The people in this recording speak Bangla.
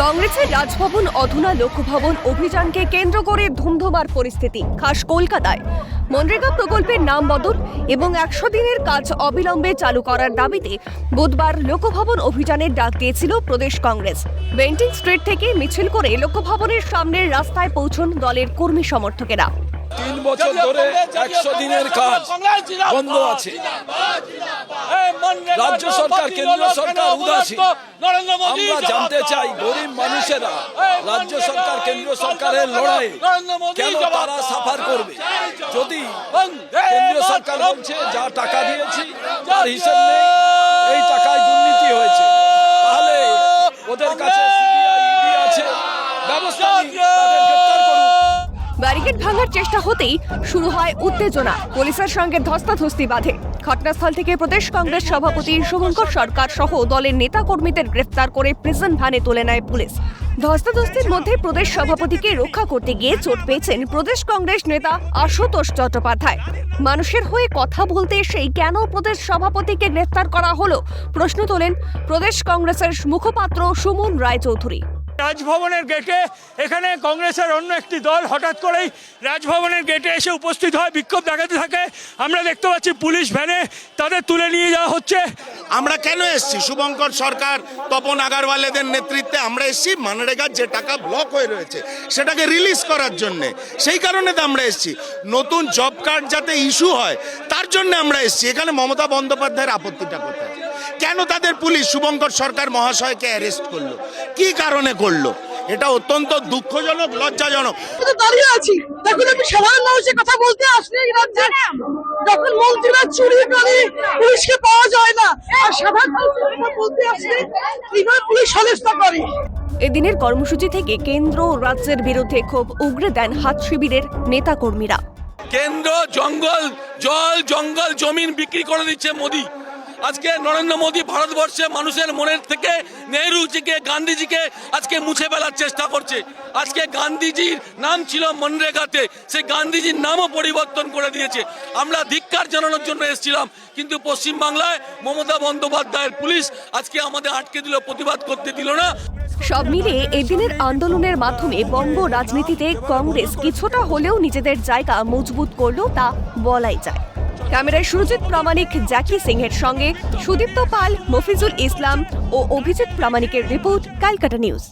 কংগ্রেসের রাজভবন অধুনা লোকভবন অভিযানকে কেন্দ্র করে ধুমধুমার পরিস্থিতি খাস কলকাতায়। মনরেগা প্রকল্পের নাম বদল এবং ১০০ দিনের কাজ অবিলম্বে চালু করার দাবিতে বুধবার লোকভবন অভিযানের ডাক দিয়েছিল প্রদেশ কংগ্রেস। বেন্টিং স্ট্রিট থেকে মিছিল করে লোকভবনের সামনের রাস্তায় পৌঁছন দলের কর্মী সমর্থকেরা। ৩ বছর ধরে ১০০ দিনের কাজ বন্ধ আছে। রাজ্য সরকার, কেন্দ্র সরকার উদাসীন। আমরা জানতে চাই গরিব মানুষেরা রাজ্য সরকার কেন্দ্র সরকারের লড়াই কেন তারা সাফার করবে? যদি কেন্দ্র সরকার বলছে যা টাকা দিয়েছি তার হিসেব নেই, এই টাকায় দুর্নীতি হয়েছে, তাহলে ওদের কাছে সিবিআই, ইডি আছে, ব্যবস্থা নিন, তাদের গ্রেফতার করুন। ব্যারিকেড ভাঙার চেষ্টা হতেই শুরু হয় উত্তেজনা, পুলিশের সঙ্গে ধস্তাধস্তি বাধে। ঘটনাস্থল থেকে প্রদেশ কংগ্রেস সভাপতি শুভঙ্কর সরকার সহ দলের নেতা কর্মীদের গ্রেফতার করে প্রিজন ভ্যানে তুলে নেয় পুলিশ। ধস্তাধস্তির মধ্যে প্রদেশ সভাপতিকে রক্ষা করতে গিয়ে চোট পেয়েছেন প্রদেশ কংগ্রেস নেতা আশুতোষ চট্টোপাধ্যায়। মানুষের হয়ে কথা বলতে এসেই কেন প্রদেশ সভাপতিকে গ্রেফতার করা হলো প্রশ্ন তোলেন প্রদেশ কংগ্রেসের মুখপাত্র সুমন রায়চৌধুরী। রাজভবনের গেটে এখানে কংগ্রেসের অন্য একটি দল হঠাৎ করেই রাজভবনের গেটে এসে উপস্থিত হয়, বিক্ষোভ দেখাতে থাকে। আমরা দেখতে পাচ্ছি পুলিশ ভ্যানে তাদের তুলে নিয়ে যাওয়া হচ্ছে। আমরা কেন এসেছি? শুভঙ্কর সরকার, তপন আগারওয়ালেদের নেতৃত্বে আমরা এসেছি মনরেগার যে টাকা ব্লক হয়ে রয়েছে সেটাকে রিলিজ করার জন্যে। সেই কারণে তো আমরা এসেছি, নতুন জব কার্ড যাতে ইস্যু হয় তার জন্য আমরা এসেছি। এখানে মমতা বন্দ্যোপাধ্যায়ের আপত্তিটা কোথায়? কেন তাদের পুলিশ শুভঙ্কর সরকার মহাশয়কে অ্যারেস্ট করলো? কি কারণে করলো? এটা অত্যন্ত দুঃখজনক, লজ্জাজনক। দাঁড়িয়ে আছি, দেখুন আমি সাধারণ মানুষের কথা বলতে আসলে রাজ্যে যখন মন্ত্রীরা চুরি করে পুলিশকে পাওয়া যায় না, আর সাধারণ মানুষের কথা বলতে আসলে এইভাবে পুলিশ হেনস্থা করে। এদিনের কর্মসূচি থেকে কেন্দ্র ও রাজ্যের বিরুদ্ধে ক্ষোভ উগরে দেন হাত শিবিরের নেতা কর্মীরা। কেন্দ্র জঙ্গল জমিন বিক্রি করে দিচ্ছে মোদি। আজকে নরেন্দ্র মোদী ভারতবর্ষে মানুষের মনের থেকে নেহরুজিকে, গান্ধীজিকে আজকে মুছে ফেলার চেষ্টা করছে। আজকে গান্ধীজির নাম ছিল মনরেগাতে, সেই গান্ধীজির নামও পরিবর্তন করে দিয়েছে। আমরা ধিক্কার জানানোর জন্য এসেছিলাম, কিন্তু পশ্চিমবাংলায় মমতা বন্দ্যোপাধ্যায়ের পুলিশ আজকে আমাদের আটকে দিল, প্রতিবাদ করতে দিল না। সব মিলিয়ে এদিনের আন্দোলনের মাধ্যমে বঙ্গ রাজনীতিতে কংগ্রেস কিছুটা হলেও নিজেদের জায়গা মজবুত করলো তা বলাই যায়। ক্যামেরায় সুরজিৎ প্রামাণিক, জ্যাকি সিং এর সঙ্গে সুদীপ্ত পাল, মফিজুল ইসলাম ও অভিজিৎ প্রামাণিকের রিপোর্ট, ক্যালকাটা নিউজ।